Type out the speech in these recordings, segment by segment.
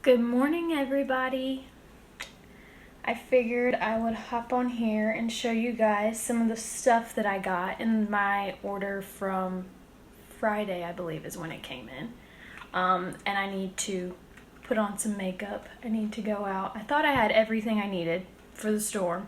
Good morning, everybody. I figured I would hop on here and show you guys some of the stuff that I got in my order from Friday, I believe is when it came in. And I need to put on some makeup. I need to go out. I thought I had everything I needed for the storm,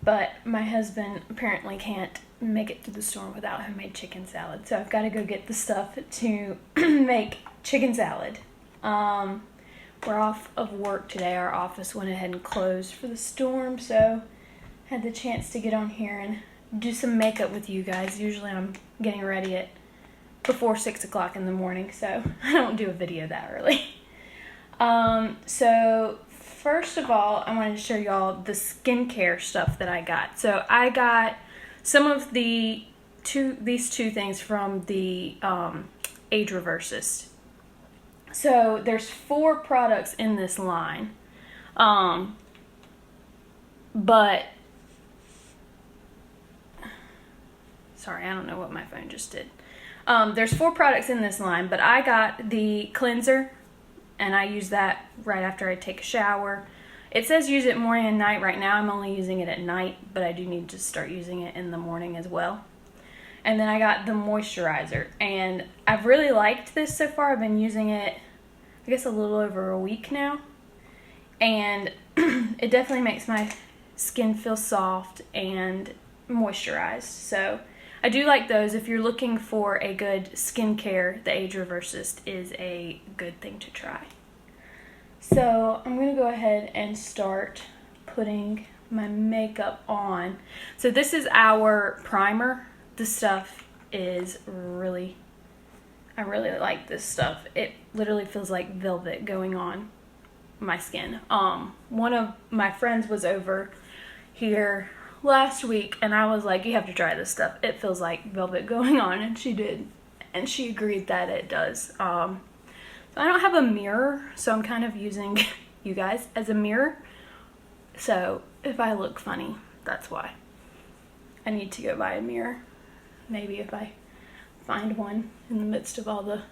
but my husband apparently can't make it through the storm without homemade chicken salad. So I've got to go get the stuff to make chicken salad. We're off of work today. Our office went ahead and closed for the storm, so I had the chance to get on here and do some makeup with you guys. Usually I'm getting ready at before 6 o'clock in the morning, so I don't do a video that early. So first of all, I wanted to show y'all the skincare stuff that I got. So I got some of these two things from the Age Reversist. So there's 4 products in this line, but sorry, I don't know what my phone just did. There's 4 products in this line, but I got the cleanser, and I use that right after I take a shower. It says use it morning and night. Right now I'm only using it at night, but I do need to start using it in the morning as well. And then I got the moisturizer, and I've really liked this so far. I've been using it, I guess, a little over a week now, and it definitely makes my skin feel soft and moisturized. So I do like those. If you're looking for a good skincare, the Age Reversist is a good thing to try. So I'm going to go ahead and start putting my makeup on. So this is our primer. This stuff is I really like this stuff. It literally feels like velvet going on my skin. One of my friends was over here last week, and I was like, you have to try this stuff. It feels like velvet going on, and she did. And she agreed that it does. So I don't have a mirror, so I'm kind of using you guys as a mirror. So if I look funny, that's why. I need to go buy a mirror. Maybe if I find one in the midst of all the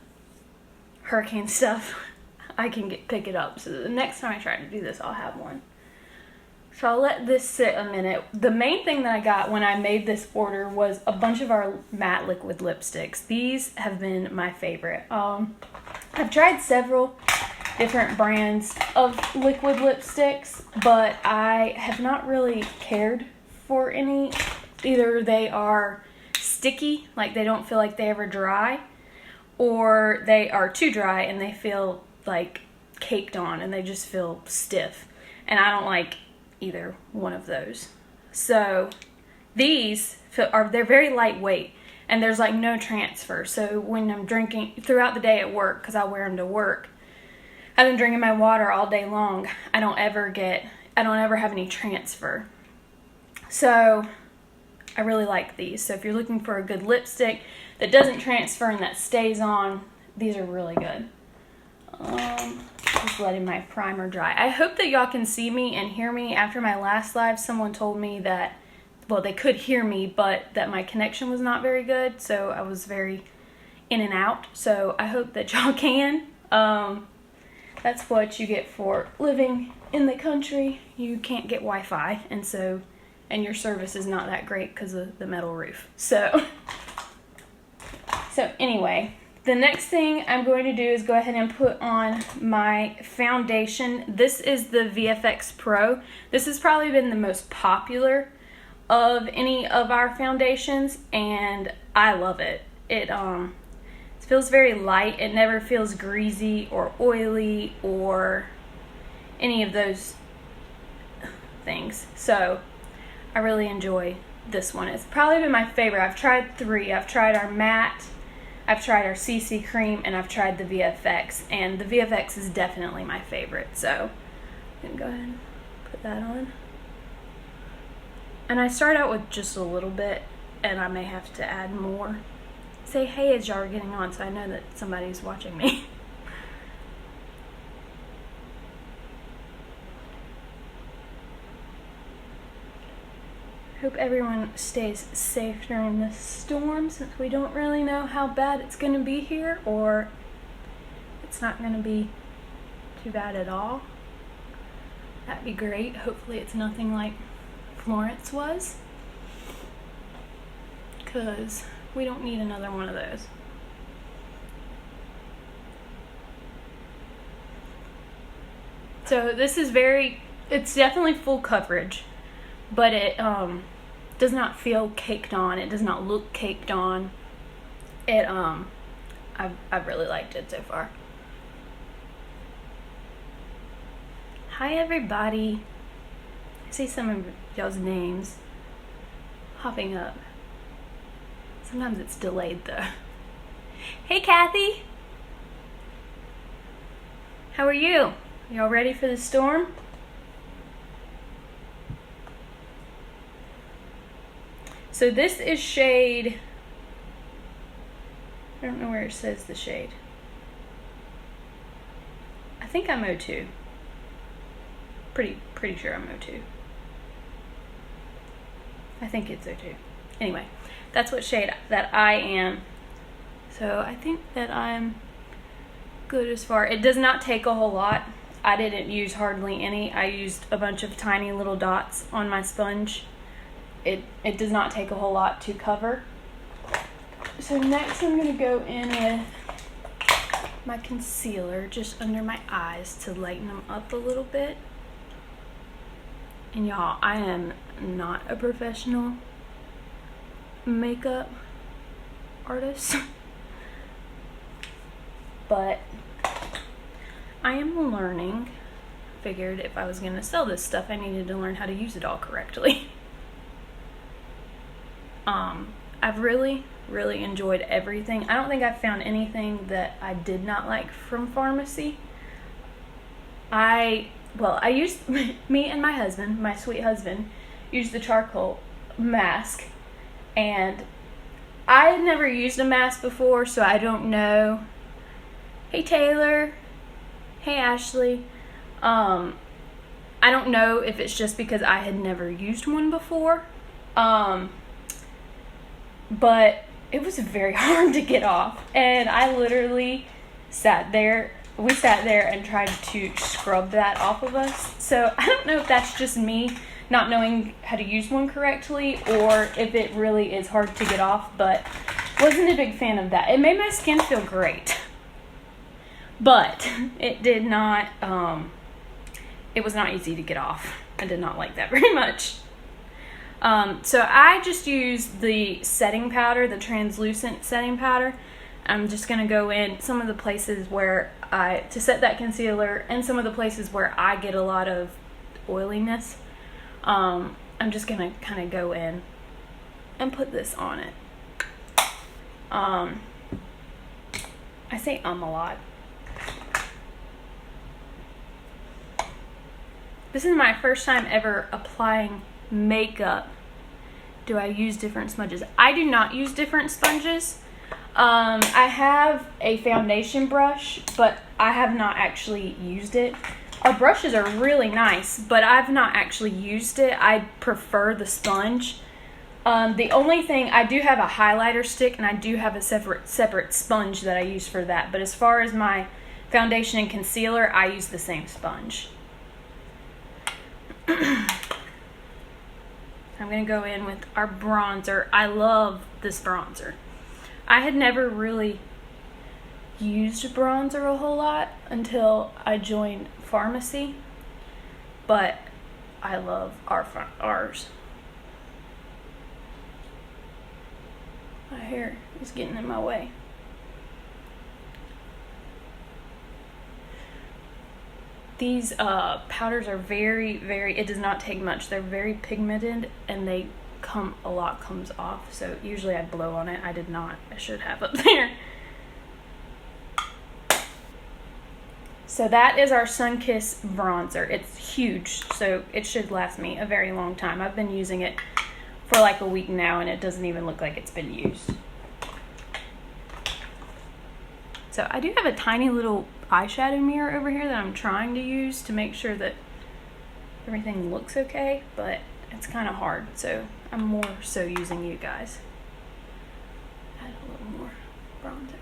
hurricane stuff, I can pick it up. So the next time I try to do this, I'll have one. So I'll let this sit a minute. The main thing that I got when I made this order was a bunch of our matte liquid lipsticks. These have been my favorite. I've tried several different brands of liquid lipsticks, but I have not really cared for any. Either they are sticky, like they don't feel like they ever dry, or they are too dry and they feel like caked on and they just feel stiff, and I don't like either one of those. So these they're very lightweight, and there's like no transfer. So when I'm drinking throughout the day at work, because I wear them to work, I've been drinking my water all day long, I don't ever have any transfer. So I really like these. So if you're looking for a good lipstick that doesn't transfer and that stays on, these are really good. Just letting my primer dry. I hope that y'all can see me and hear me. After my last live, someone told me that, well, they could hear me, but that my connection was not very good, so I was very in and out. So I hope that y'all can. That's what you get for living in the country. You can't get Wi-Fi, and your service is not that great because of the metal roof. So anyway, the next thing I'm going to do is go ahead and put on my foundation. This is the VFX Pro. This has probably been the most popular of any of our foundations, and I love it. It feels very light. It never feels greasy or oily or any of those things. So I really enjoy this one. It's probably been my favorite. I've tried 3. I've tried our matte, I've tried our CC cream, and I've tried the VFX. And the VFX is definitely my favorite. So I'm going to go ahead and put that on. And I start out with just a little bit, and I may have to add more. Say hey as y'all are getting on, so I know that somebody's watching me. Hope everyone stays safe during this storm, since we don't really know how bad it's going to be here, or it's not going to be too bad at all. That'd be great. Hopefully it's nothing like Florence was, because we don't need another one of those. So this is it's definitely full coverage, but it does not feel caked on. It does not look caked on. I've really liked it so far. Hi everybody. I see some of y'all's names popping up. Sometimes it's delayed though. Hey Kathy. How are you? Y'all ready for the storm? So this is shade, I don't know where it says the shade. I think I'm O2. Pretty sure I'm O2. I think it's O2. Anyway, that's what shade that I am. So I think that I'm good as far. It does not take a whole lot. I didn't use hardly any. I used a bunch of tiny little dots on my sponge. It does not take a whole lot to cover. So next I'm going to go in with my concealer just under my eyes to lighten them up a little bit. And y'all, I am not a professional makeup artist, but I am learning. Figured if I was going to sell this stuff, I needed to learn how to use it all correctly. I've really enjoyed everything. I don't think I've found anything that I did not like from Farmasi. I used, me and my husband, my sweet husband, used the charcoal mask, and I had never used a mask before, so I don't know. Hey Taylor. Hey Ashley. I don't know if it's just because I had never used one before, but it was very hard to get off, and I literally sat there and tried to scrub that off of us. So I don't know if that's just me not knowing how to use one correctly, or if it really is hard to get off, but wasn't a big fan of that. It made my skin feel great, but it did not, it was not easy to get off. I did not like that very much. So I just used the setting powder, the translucent setting powder. I'm just going to go in some of the places where to set that concealer, and some of the places where I get a lot of oiliness. I'm just going to kind of go in and put this on it. I say a lot. This is my first time ever applying makeup. Do I use different sponges? I do not use different sponges. I have a foundation brush, but I have not actually used it. Our brushes are really nice, but I've not actually used it. I prefer the sponge. The only thing, I do have a highlighter stick, and I do have a separate sponge that I use for that. But as far as my foundation and concealer, I use the same sponge. I'm going to go in with our bronzer. I love this bronzer. I had never really used bronzer a whole lot until I joined Farmasi, but I love ours. My hair is getting in my way. These powders are very, it does not take much. They're very pigmented, and a lot comes off. So usually I blow on it. I did not. I should have up there. So that is our Sun-Kissed bronzer. It's huge, so it should last me a very long time. I've been using it for like a week now, and it doesn't even look like it's been used. So I do have a tiny little eyeshadow mirror over here that I'm trying to use to make sure that everything looks okay, but it's kind of hard, so I'm more so using you guys. Add a little more bronzer.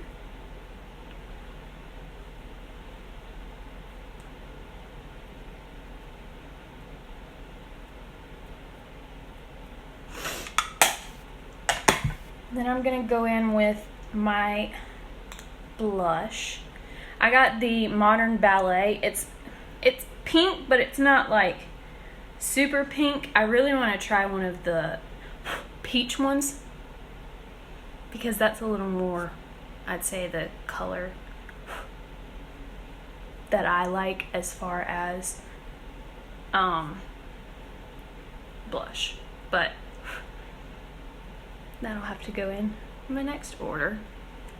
Then I'm going to go in with my blush. I got the Modern Ballet. It's pink, but it's not like super pink. I really want to try one of the peach ones because that's a little more, I'd say, the color that I like as far as blush. But that'll have to go in my next order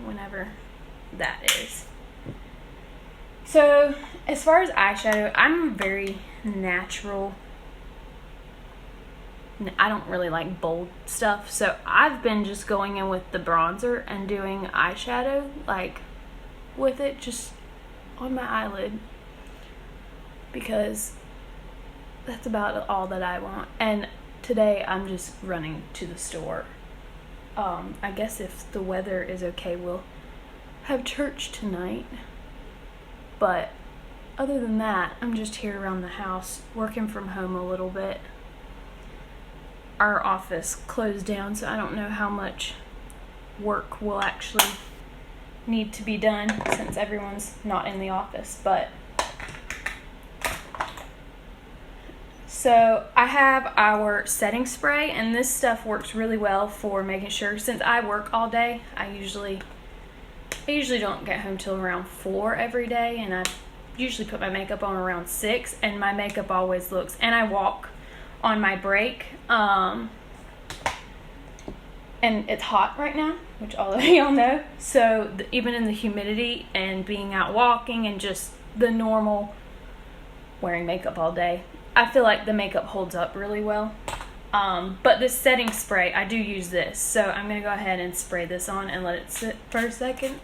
whenever that is. So as far as eyeshadow, I'm very natural. I don't really like bold stuff, so I've been just going in with the bronzer and doing eyeshadow like with it just on my eyelid because that's about all that I want. And today I'm just running to the store. I guess if the weather is okay, we'll have church tonight. But other than that, I'm just here around the house, working from home a little bit. Our office closed down, so I don't know how much work will actually need to be done since everyone's not in the office. But so I have our setting spray, and this stuff works really well for making sure, since I work all day, I usually don't get home till around 4 every day, and I usually put my makeup on around 6, and my makeup always looks, and I walk on my break, and it's hot right now, which all of y'all know, so even in the humidity and being out walking and just the normal wearing makeup all day, I feel like the makeup holds up really well. But this setting spray, I do use this, so I'm going to go ahead and spray this on and let it sit for a second.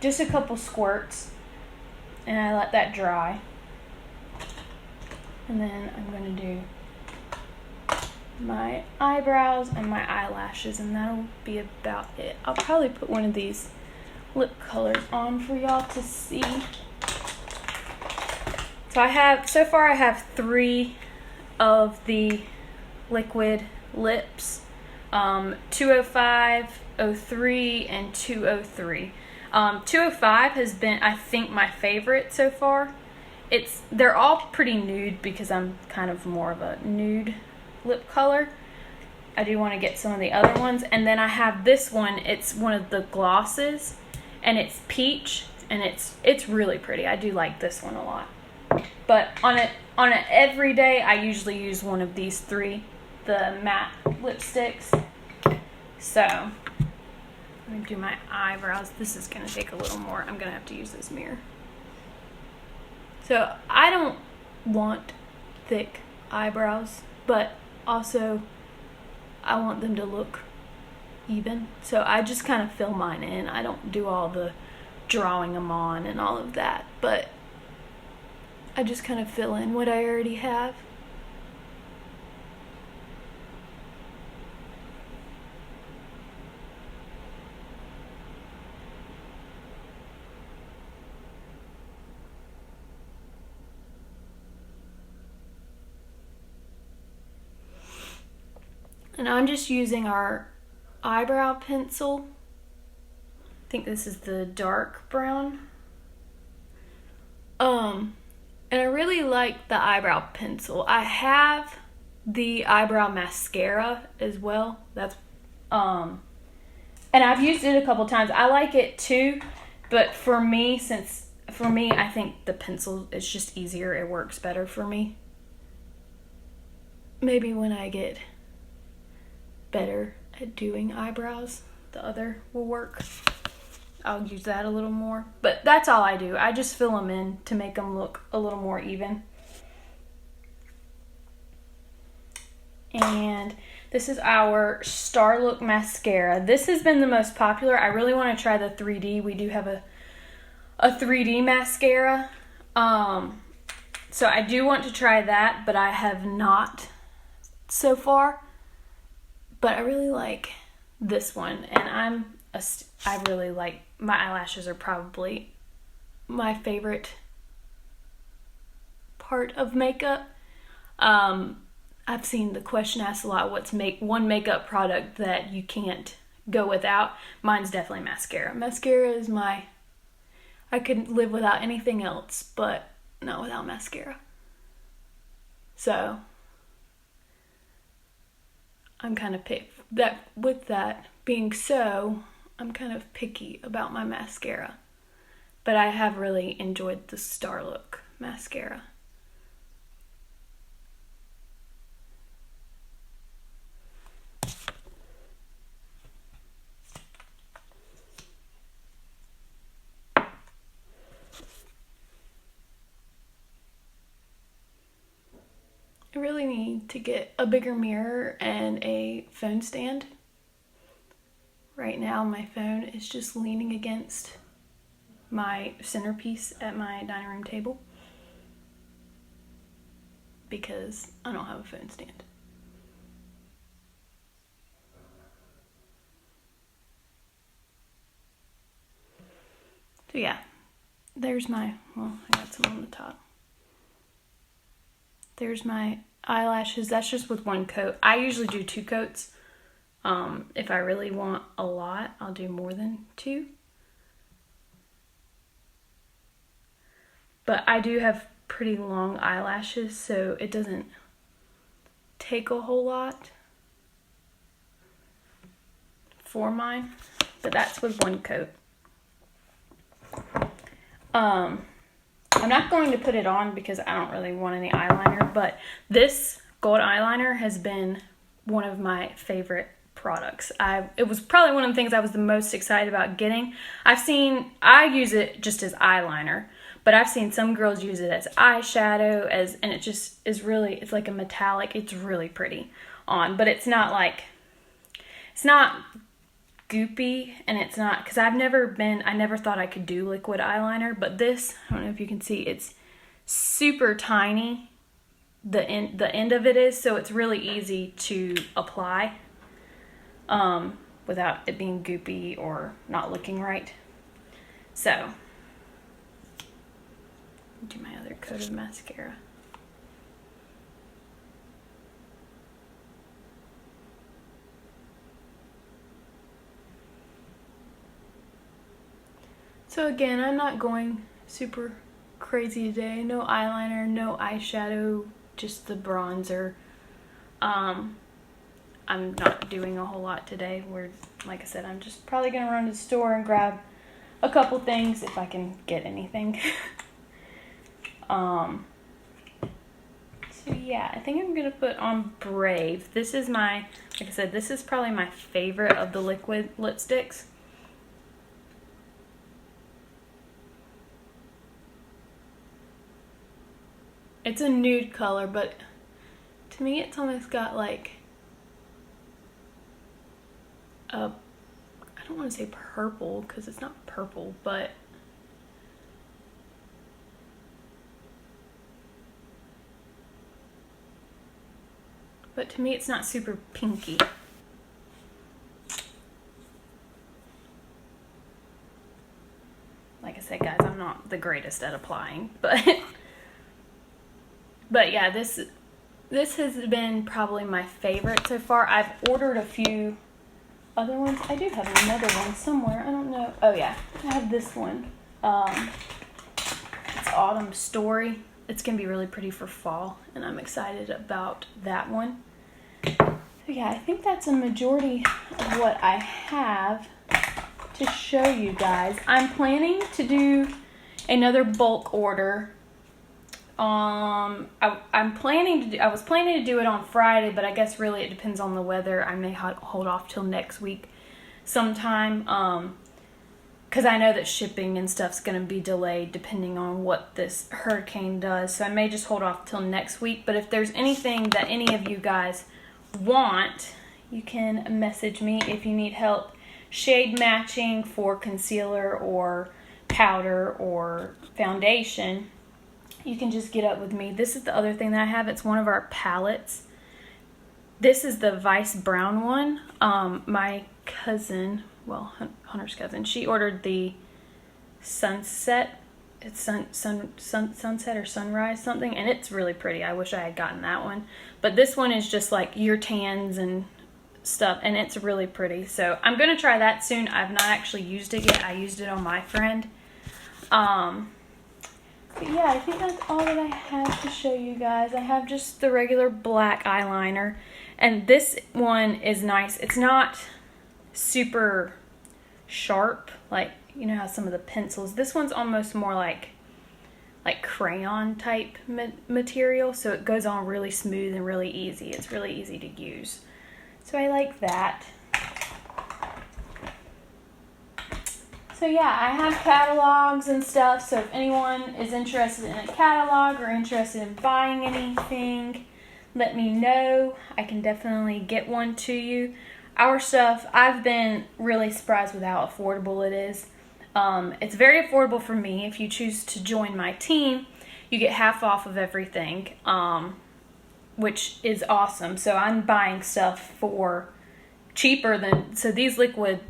Just a couple squirts, and I let that dry. And then I'm going to do my eyebrows and my eyelashes, and that'll be about it. I'll probably put one of these lip colors on for y'all to see. So far I have 3 of the liquid lips, 205, 03, and 203. 205 has been, I think, my favorite so far. They're all pretty nude because I'm kind of more of a nude lip color. I do want to get some of the other ones. And then I have this one. It's one of the glosses, and it's peach, and it's really pretty. I do like this one a lot. But on an everyday, I usually use one of these 3, the matte lipsticks. So I'm going to do my eyebrows. This is going to take a little more. I'm going to have to use this mirror. So I don't want thick eyebrows, but also I want them to look even. So I just kind of fill mine in. I don't do all the drawing them on and all of that, but I just kind of fill in what I already have. And I'm just using our eyebrow pencil. I think this is the dark brown. And I really like the eyebrow pencil. I have the eyebrow mascara as well. That's and I've used it a couple times. I like it too, but for me, I think the pencil is just easier. It works better for me. Maybe when I get better at doing eyebrows, the other will work. I'll use that a little more, but that's all I do. I just fill them in to make them look a little more even. And this is our Star Look mascara. This has been the most popular. I really want to try the 3D. We do have a 3D mascara. So I do want to try that, but I have not so far. But I really like this one, and I really like, my eyelashes are probably my favorite part of makeup. I I've seen the question asked a lot, what's one makeup product that you can't go without? Mine's definitely mascara. Mascara is I could live without anything else, but not without mascara. So I'm kind of with that being so, I'm kind of picky about my mascara. But I have really enjoyed the Star Look mascara. I really need to get a bigger mirror and a phone stand. Right now my phone is just leaning against my centerpiece at my dining room table because I don't have a phone stand. So yeah, there's I got some on the top. There's my eyelashes. That's just with one coat. I usually do 2 coats. If I really want a lot, I'll do more than 2. But I do have pretty long eyelashes, so it doesn't take a whole lot for mine. But that's with one coat. I'm not going to put it on because I don't really want any eyeliner, but this gold eyeliner has been one of my favorite products. It was probably one of the things I was the most excited about getting. I use it just as eyeliner, but I've seen some girls use it as eyeshadow, and it just is really, it's like a metallic, it's really pretty on, but it's not goopy, and it's not, because I never thought I could do liquid eyeliner, but this, I don't know if you can see, it's super tiny, the end of it is, so it's really easy to apply without it being goopy or not looking right. So, do my other coat of mascara. So again, I'm not going super crazy today. No eyeliner, no eyeshadow, just the bronzer. I'm not doing a whole lot today. Like I said, I'm just probably going to run to the store and grab a couple things if I can get anything. So yeah, I think I'm going to put on Brave. This is like I said, this is probably my favorite of the liquid lipsticks. It's a nude color, but to me it's almost got like I don't want to say purple because it's not purple, but to me it's not super pinky. Like I said, guys, I'm not the greatest at applying, but yeah, this has been probably my favorite so far. I've ordered a few other ones. I do have another one somewhere. I don't know. Oh yeah, I have this one. It's Autumn Story. It's gonna be really pretty for fall, and I'm excited about that one. So yeah, I think that's a majority of what I have to show you guys. I'm planning to do another bulk order. I was planning to do it on Friday, but I guess really it depends on the weather. I may hold off till next week sometime, because I know that shipping and stuff's going to be delayed depending on what this hurricane does. So I may just hold off till next week. But if there's anything that any of you guys want, you can message me if you need help shade matching for concealer or powder or foundation. You can just get up with me. This is the other thing that I have. It's one of our palettes. This is the Vice Brown one. My cousin, well, Hunter's cousin, she ordered the Sunset it's sunset or sunrise something, and it's really pretty. I wish I had gotten that one, but this one is just like your tans and stuff, and it's really pretty. So I'm gonna try that soon. I've not actually used it yet. I used it on my friend. But yeah, I think that's all that I have to show you guys. I have just the regular black eyeliner, and this one is nice. It's not super sharp, like, you know how some of the pencils. This one's almost more like crayon type material, so it goes on really smooth and really easy. It's really easy to use. So I like that. So yeah, I have catalogs and stuff, so if anyone is interested in a catalog or interested in buying anything, let me know. I can definitely get one to you. Our stuff, I've been really surprised with how affordable it is. It's very affordable for me. If you choose to join my team, you get half off of everything, which is awesome. So I'm buying stuff for cheaper than, so these liquid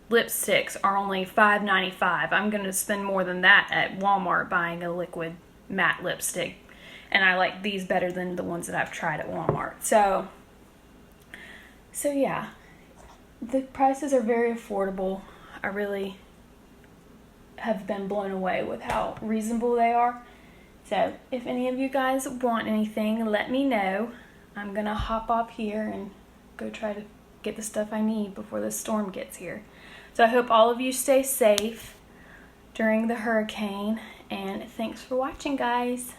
lipsticks are only $5.95. I'm going to spend more than that at Walmart buying a liquid matte lipstick, and I like these better than the ones that I've tried at Walmart. So yeah, the prices are very affordable. I really have been blown away with how reasonable they are. So if any of you guys want anything, let me know. I'm going to hop off here and go try to get the stuff I need before the storm gets here. So I hope all of you stay safe during the hurricane, and thanks for watching, guys.